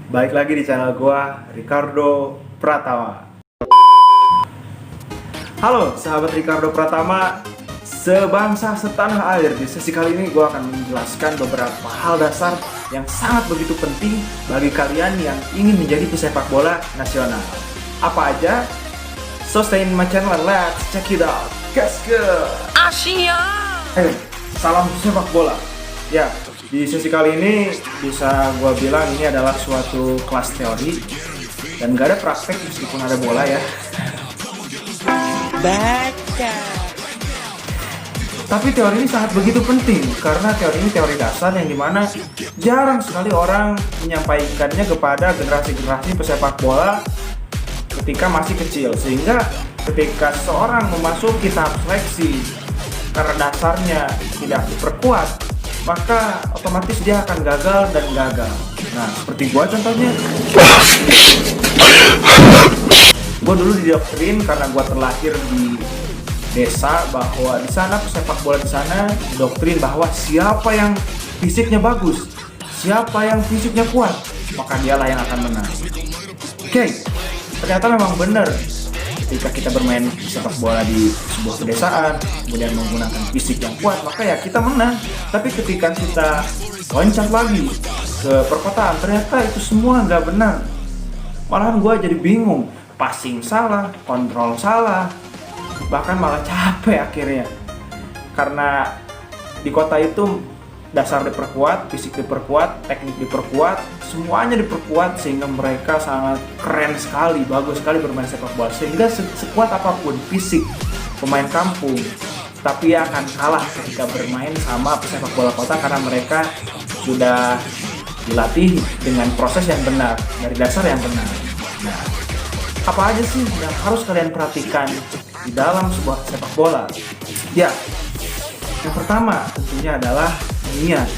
Baik lagi di channel gua, Ricardo Pratama. Halo sahabat Ricardo Pratama, sebangsa setanah air. Di sesi kali ini gua akan menjelaskan beberapa hal dasar yang sangat begitu penting bagi kalian yang ingin menjadi pesepak bola nasional. Apa aja? So stay in my channel, let's check it out. Gaskeun! Asia. Hey, salam sepak bola. Ya, di sesi kali ini bisa gua bilang ini adalah suatu kelas teori dan gak ada praktek meskipun ada bola ya. Baca. Tapi teori ini sangat begitu penting karena teori ini teori dasar yang dimana jarang sekali orang menyampaikannya kepada generasi-generasi pesepak bola ketika masih kecil, sehingga ketika seorang memasuki tahap seleksi karena dasarnya tidak diperkuat, maka otomatis dia akan gagal dan gagal. Nah, seperti gua contohnya. Gua dulu didoktrin karena gua terlahir di desa bahwa di sana pesepak bola di sana didoktrin bahwa siapa yang fisiknya bagus, siapa yang fisiknya kuat, maka dialah yang akan menang. Oke, ternyata memang benar. Ketika kita bermain sepak bola di sebuah pedesaan, kemudian menggunakan fisik yang kuat, maka ya kita menang. Tapi ketika kita loncat lagi ke perkotaan, ternyata itu semua nggak benar. Malahan gue jadi bingung, passing salah, kontrol salah, bahkan malah capek akhirnya. Karena di kota itu dasar diperkuat, fisik diperkuat, teknik diperkuat, semuanya diperkuat sehingga mereka sangat keren sekali, bagus sekali bermain sepak bola. Sehingga sekuat apapun fisik pemain kampung, tapi akan kalah ketika bermain sama pesepak bola kota karena mereka sudah dilatih dengan proses yang benar, dari dasar yang benar. Nah, apa aja sih yang harus kalian perhatikan di dalam sebuah sepak bola? Ya, yang pertama tentunya adalah niat.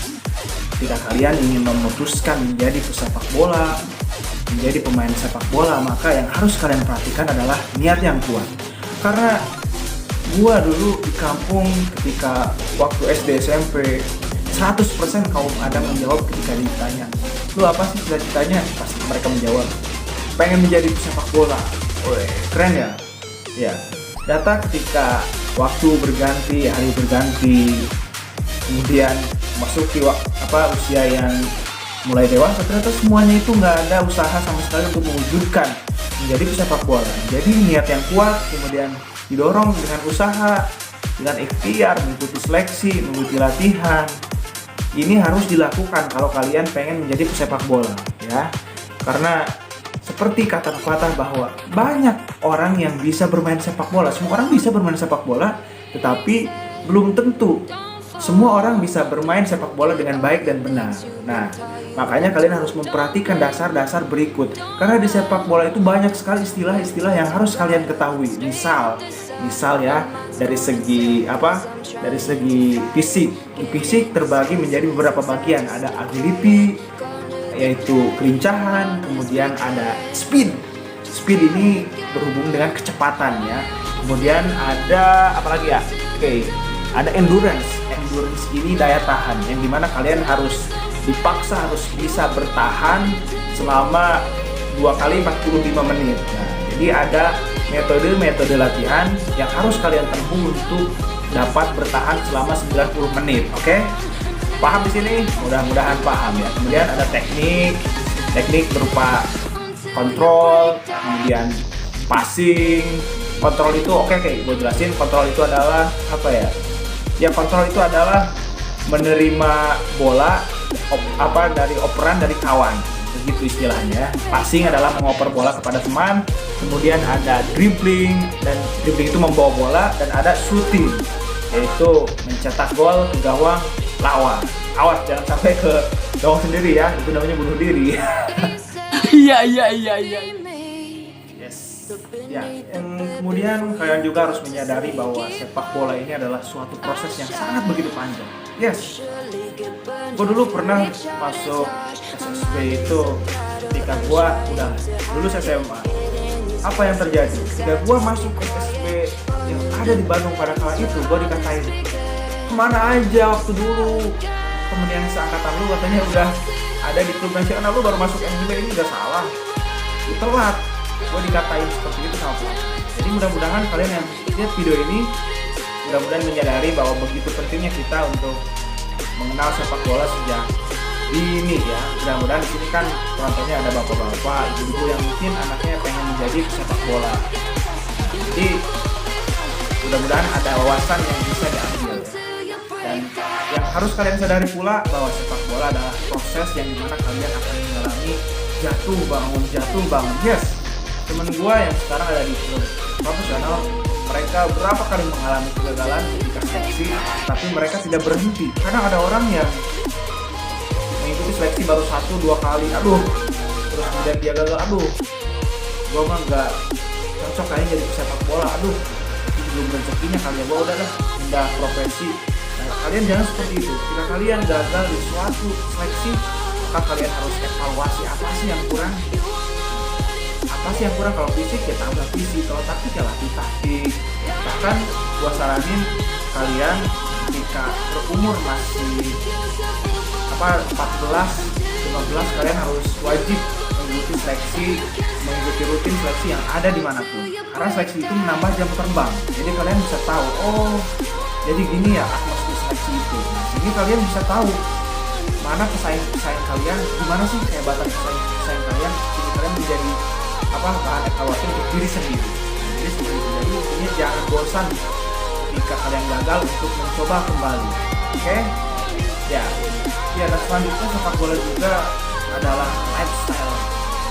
Ketika kalian ingin memutuskan menjadi pesepak bola, menjadi pemain sepak bola, maka yang harus kalian perhatikan adalah niat yang kuat. Karena gua dulu di kampung ketika waktu SD SMP 100% kaum ada menjawab ketika ditanya, "Lu apa sih cita-citanya?" Pasti mereka menjawab, "Pengen menjadi pesepak bola." Wih, keren ya? Ya. Data ketika waktu berganti, hari berganti, kemudian masuki usia yang mulai dewasa, ternyata semuanya itu nggak ada usaha sama sekali untuk mewujudkan menjadi pesepak bola. Jadi niat yang kuat, kemudian didorong dengan usaha, dengan ikhtiar, mengikuti seleksi, mengikuti latihan. Ini harus dilakukan kalau kalian pengen menjadi pesepak bola, ya. Karena seperti kata pepatah bahwa banyak orang yang bisa bermain sepak bola. Semua orang bisa bermain sepak bola, tetapi belum tentu semua orang bisa bermain sepak bola dengan baik dan benar. Nah, makanya kalian harus memperhatikan dasar-dasar berikut. Karena di sepak bola itu banyak sekali istilah-istilah yang harus kalian ketahui. Misal ya, dari segi fisik. Fisik terbagi menjadi beberapa bagian. Ada agility, yaitu kelincahan, kemudian ada speed. Speed ini berhubung dengan kecepatan ya. Kemudian ada apa lagi ya? Oke, ada endurance. Endurance ini daya tahan, yang dimana kalian harus dipaksa harus bisa bertahan selama 2 kali 45 menit. Nah, jadi ada metode latihan yang harus kalian tempuh untuk dapat bertahan selama 90 menit. Oke? Paham di sini? Mudah-mudahan paham ya. Kemudian ada teknik berupa kontrol, kemudian passing. Kontrol itu oke, gue jelasin. Kontrol itu adalah apa ya? Ya, kontrol itu adalah menerima bola dari operan dari kawan, begitu istilahnya. Passing adalah mengoper bola kepada teman. Kemudian ada dribbling, dan dribbling itu membawa bola, dan ada shooting, yaitu mencetak gol ke gawang lawan. Awas jangan sampai ke gawang sendiri ya, itu namanya bunuh diri. Iya. Ya, kemudian kalian juga harus menyadari bahwa sepak bola ini adalah suatu proses yang sangat begitu panjang. Yes, gue dulu pernah masuk SSB itu ketika gue udah lulus SMA. Apa yang terjadi? Ketika gue masuk SSB yang ada di Bandung pada kala itu, gue dikatain, "Kemana aja waktu dulu? Temen yang seangkatan lu katanya udah ada di klub nasional, lu baru masuk M5 ini udah salah, lu telat. Gue dikatain seperti itu sama pelatih. Jadi mudah-mudahan kalian yang lihat video ini mudah-mudahan menyadari bahwa begitu pentingnya kita untuk mengenal sepak bola sejak dini ya. Mudah-mudahan di sini kan contohnya ada bapak-bapak, ibu-ibu yang mungkin anaknya pengen menjadi pesepak bola. Jadi mudah-mudahan ada wawasan yang bisa diambil. Dan yang harus kalian sadari pula bahwa sepak bola adalah proses yang dimana kalian akan mengalami jatuh bangun. Yes, temen gue yang sekarang ada di klub profesional, mereka berapa kali mengalami kegagalan ketika seleksi, tapi mereka tidak berhenti. Karena ada orang yang mengikuti seleksi baru 1-2 kali, terus kemudian dia gagal, gue mah nggak cocok kayaknya jadi pesepak bola, belum rezekinya kali ya, gue udah pindah profesi. Nah, kalian jangan seperti itu. Jika kalian gagal di suatu seleksi, maka kalian harus evaluasi apa sih yang kurang. Kalau fisik ya tambah fisik, kalau taktik ya latih taktik. Bahkan gua saranin kalian ketika berumur masih 14, 15, kalian harus wajib mengikuti rutin seleksi yang ada dimanapun. Karena seleksi itu menambah jam terbang. Jadi kalian bisa tahu, jadi gini ya atmosfer seleksi itu. Nah, jadi kalian bisa tahu mana pesaing kalian, gimana sih kehebatan pesaing kalian. Jadi kalian menjadi bahan evaluasi untuk diri sendiri. Jadi seperti itu. Jadi ini jangan bosan jika kalian gagal untuk mencoba kembali. Oke? Ya. Dan selanjutnya sepak bola juga adalah lifestyle.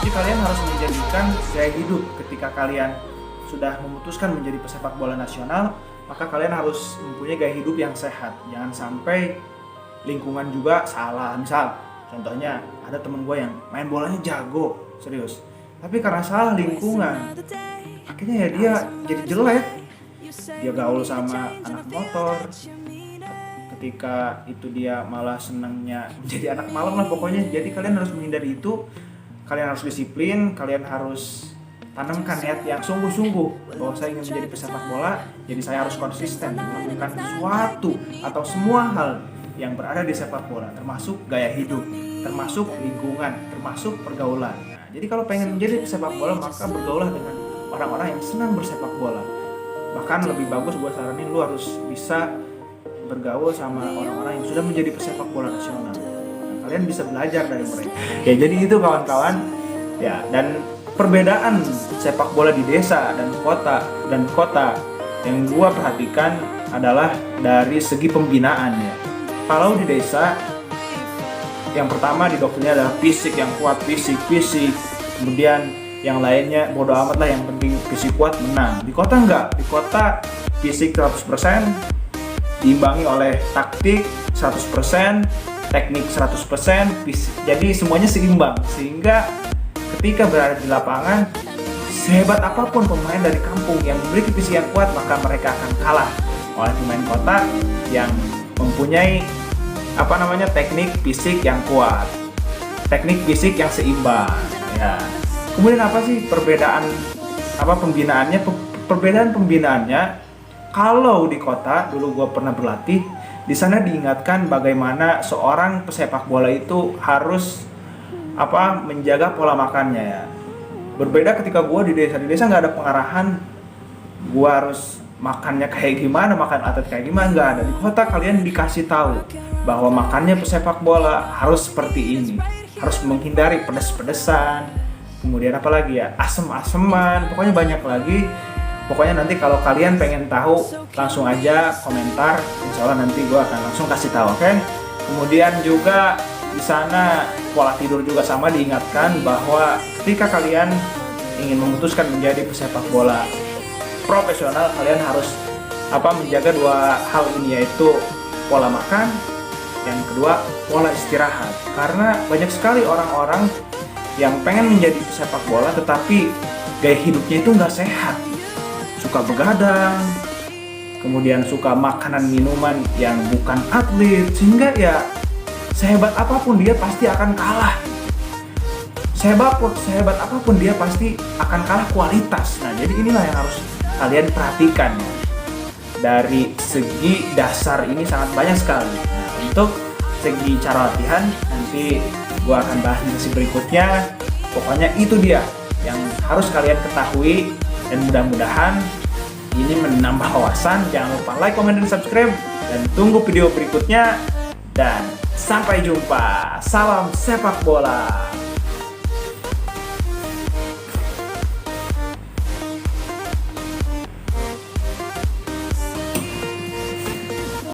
Jadi kalian harus menjadikan gaya hidup ketika kalian sudah memutuskan menjadi pesepak bola nasional, maka kalian harus mempunyai gaya hidup yang sehat. Jangan sampai lingkungan juga salah. Misal, contohnya ada temen gue yang main bolanya jago, serius. Tapi karena salah lingkungan, akhirnya ya dia jadi jelek. Dia gaul sama anak motor. Ketika itu dia malah senangnya menjadi anak malam lah pokoknya. Jadi kalian harus menghindari itu. Kalian harus disiplin, kalian harus tanamkan niat yang sungguh-sungguh bahwa saya ingin menjadi pesepak bola, jadi saya harus konsisten melakukan sesuatu atau semua hal yang berada di sepak bola, termasuk gaya hidup, termasuk lingkungan, termasuk pergaulan. Nah, jadi kalau pengen menjadi pesepak bola, maka bergaulah dengan orang-orang yang senang bersepak bola. Bahkan lebih bagus gue saranin lu harus bisa bergaul sama orang-orang yang sudah menjadi pesepak bola nasional. Kalian bisa belajar dari mereka. Ya jadi itu kawan-kawan. Ya, dan perbedaan sepak bola di desa dan kota yang gua perhatikan adalah dari segi pembinaan ya. Kalau di desa yang pertama didoktrinnya adalah fisik yang kuat, fisik. Kemudian yang lainnya bodo amat lah, yang penting fisik kuat menang. Di kota enggak. Di kota fisik 100% diimbangi oleh taktik 100%, teknik 100%, jadi semuanya seimbang. Sehingga ketika berada di lapangan, sehebat apapun pemain dari kampung yang memiliki fisik yang kuat, maka mereka akan kalah oleh pemain kota yang mempunyai teknik fisik yang kuat, teknik fisik yang seimbang ya. Kemudian apa sih perbedaan pembinaannya? Perbedaan pembinaannya, kalau di kota dulu gue pernah berlatih, di sana diingatkan bagaimana seorang pesepak bola itu harus menjaga pola makannya ya. Berbeda ketika gue di desa nggak ada pengarahan, gue harus makannya kayak gimana, makan atlet kayak gimana, nggak ada. Di kota kalian dikasih tahu bahwa makannya pesepak bola harus seperti ini, harus menghindari pedas-pedesan, kemudian apalagi ya asem-aseman, pokoknya banyak lagi. Pokoknya nanti kalau kalian pengen tahu, langsung aja komentar. Insya Allah nanti gue akan langsung kasih tahu, oke? Kemudian juga di sana pola tidur juga sama diingatkan bahwa ketika kalian ingin memutuskan menjadi pesepak bola profesional, kalian harus menjaga dua hal ini, yaitu pola makan, yang kedua pola istirahat. Karena banyak sekali orang-orang yang pengen menjadi pesepak bola tetapi gaya hidupnya itu nggak sehat. Suka begadang, kemudian suka makanan minuman yang bukan atlet, sehingga ya sehebat apapun dia pasti akan kalah. Sehebat apapun dia pasti akan kalah kualitas. Nah, jadi inilah yang harus kalian perhatikan ya. Dari segi dasar ini sangat banyak sekali. Nah, untuk segi cara latihan nanti gue akan bahas di sesi berikutnya. Pokoknya itu dia yang harus kalian ketahui, dan mudah-mudahan ini menambah wawasan. Jangan lupa like, comment, dan subscribe, dan tunggu video berikutnya, dan sampai jumpa. Salam sepak bola.